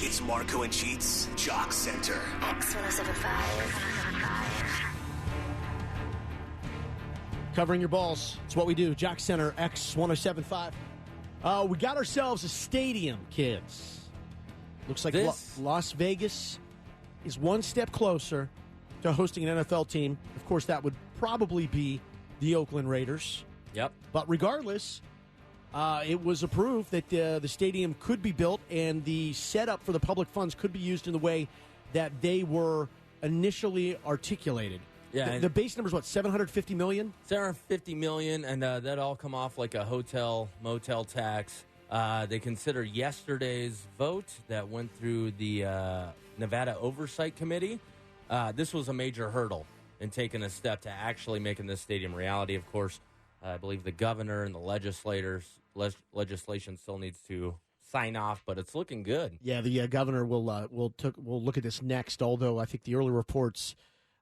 It's Marco and Cheats, Jock Center. X1075. Covering your balls. It's what we do. Jock Center, X1075. We got ourselves a stadium, kids. Looks like Las Vegas is one step closer to hosting an NFL team. Of course, that would probably be the Oakland Raiders. Yep. But regardless, it was approved that the stadium could be built and the setup for the public funds could be used in the way that they were initially articulated. Yeah, The base number is what, $750 million? $750 million, and that all come off like a hotel, motel tax. They consider yesterday's vote that went through the Nevada Oversight Committee. This was a major hurdle in taking a step to actually making this stadium reality. Of course, I believe the governor and the legislation still needs to sign off, but it's looking good. Yeah, the governor will look at this next, although I think the early reports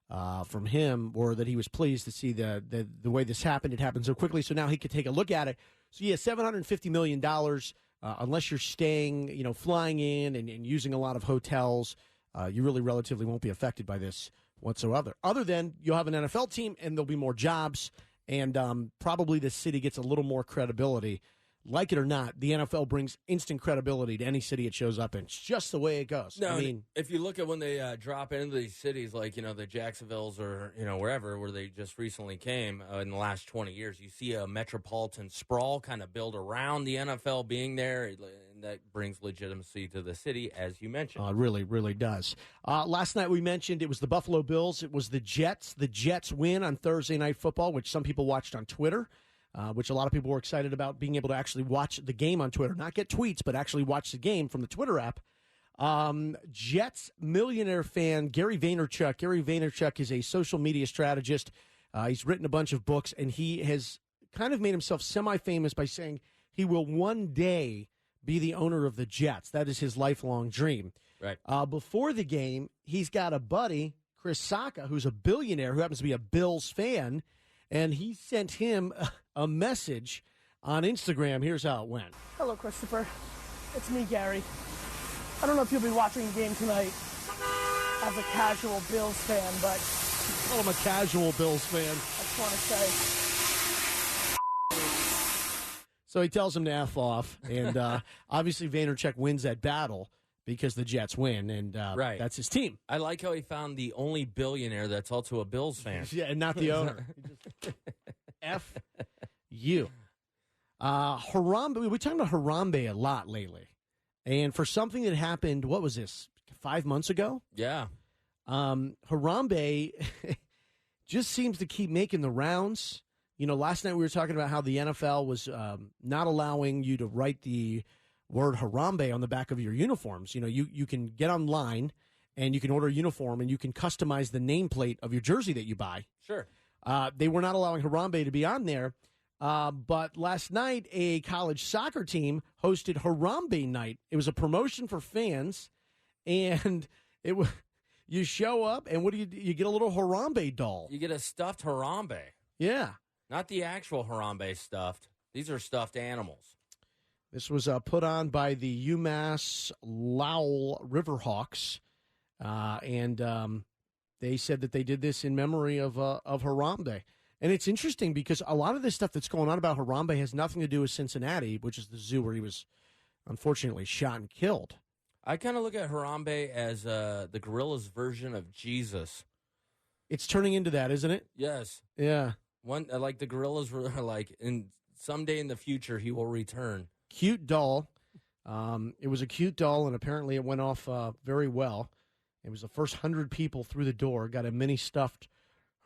from him were that he was pleased to see the way this happened. It happened so quickly, so now he could take a look at it. So, yeah, $750 million, unless you're staying, flying in and using a lot of hotels, you really relatively won't be affected by this whatsoever. Other than you'll have an NFL team and there'll be more jobs, and probably the city gets a little more credibility. Like it or not, the NFL brings instant credibility to any city it shows up in. It's just the way it goes. No, I mean, if you look at when they drop into these cities, like, the Jacksonvilles or, wherever, where they just recently came in the last 20 years, you see a metropolitan sprawl kind of build around the NFL being there, and that brings legitimacy to the city, as you mentioned. It really, really does. Last night we mentioned it was the Buffalo Bills. It was the Jets. The Jets win on Thursday Night Football, which some people watched on Twitter. Which a lot of people were excited about, being able to actually watch the game on Twitter. Not get tweets, but actually watch the game from the Twitter app. Jets millionaire fan Gary Vaynerchuk. Gary Vaynerchuk is a social media strategist. He's written a bunch of books, and he has kind of made himself semi-famous by saying he will one day be the owner of the Jets. That is his lifelong dream. Right. Before the game, he's got a buddy, Chris Sacca, who's a billionaire who happens to be a Bills fan, and he sent him a message on Instagram. Here's how it went. Hello, Christopher. It's me, Gary. I don't know if you'll be watching the game tonight as a casual Bills fan, but... Oh, I'm a casual Bills fan. I just want to say... So he tells him to F off, and obviously Vaynerchuk wins that battle because the Jets win, and right. That's his team. I like how he found the only billionaire that's also a Bills fan. Yeah, and not the owner. F you. Harambe, we've been talking about Harambe a lot lately. And for something that happened, what was this, 5 months ago? Yeah. Harambe just seems to keep making the rounds. Last night we were talking about how the NFL was not allowing you to write the word Harambe on the back of your uniforms. You can get online and you can order a uniform and you can customize the nameplate of your jersey that you buy. Sure. They were not allowing Harambe to be on there. But last night, a college soccer team hosted Harambe Night. It was a promotion for fans, and you show up, and what do you get? A little Harambe doll. You get a stuffed Harambe. Yeah. Not the actual Harambe stuffed. These are stuffed animals. This was put on by the UMass Lowell Riverhawks, and they said that they did this in memory of Harambe. And it's interesting because a lot of this stuff that's going on about Harambe has nothing to do with Cincinnati, which is the zoo where he was unfortunately shot and killed. I kind of look at Harambe as the gorilla's version of Jesus. It's turning into that, isn't it? Yes. Yeah. One like the gorillas were like, in someday in the future he will return. Cute doll. It was a cute doll, and apparently it went off very well. It was the first 100 people through the door, got a mini stuffed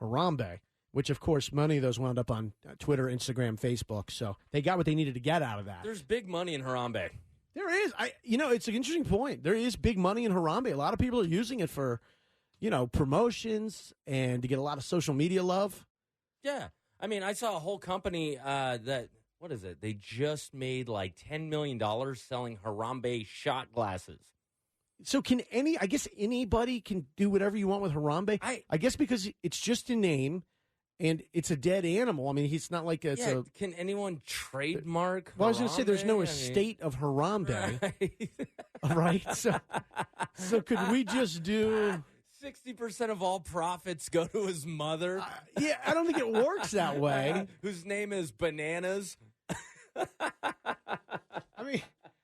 Harambe, which, of course, many of those wound up on Twitter, Instagram, Facebook. So they got what they needed to get out of that. There's big money in Harambe. There is. It's an interesting point. There is big money in Harambe. A lot of people are using it for, promotions and to get a lot of social media love. Yeah. I mean, I saw a whole company what is it? They just made like $10 million selling Harambe shot glasses. So I guess anybody can do whatever you want with Harambe? I guess because it's just a name, and it's a dead animal. I mean, he's not like it's Yeah, a. can anyone trademark? Well, I was going to say there's no Harambe? estate of Harambe, Right. right? So could we just do? 60% of all profits go to his mother, Yeah, I don't think it works that way. whose name is Bananas. I mean,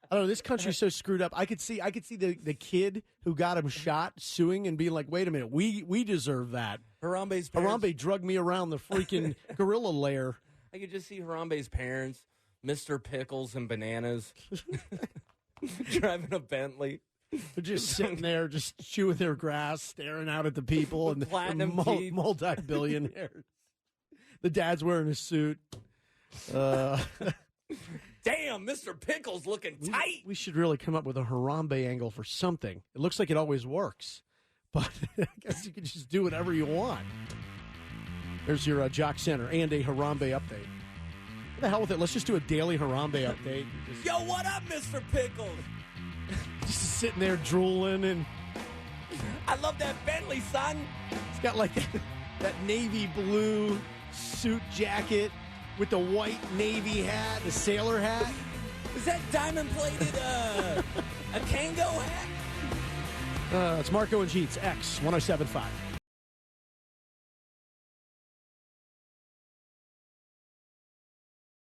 I don't know. This country's so screwed up. I could see the kid who got him shot suing and being like, "Wait a minute, we deserve that." Harambe's parents. Harambe drugged me around the freaking gorilla lair. I could just see Harambe's parents, Mr. Pickles and Bananas, driving a Bentley. They're just sitting there, just chewing their grass, staring out at the people, and Platinum they're teeth. multi-billionaires. The dad's wearing a suit. Damn, Mr. Pickles looking tight. We should really come up with a Harambe angle for something. It looks like it always works, but I guess you can just do whatever you want. There's your Jock Center and a Harambe update. What the hell with it? Let's just do a daily Harambe update. Just, Yo, what up, Mr. Pickles? just sitting there drooling, and I love that Bentley, son. it's got like that navy blue suit jacket with the white navy hat, the sailor hat. Is that diamond-plated a Kango hat? It's Marco and Jeets, X 107.5.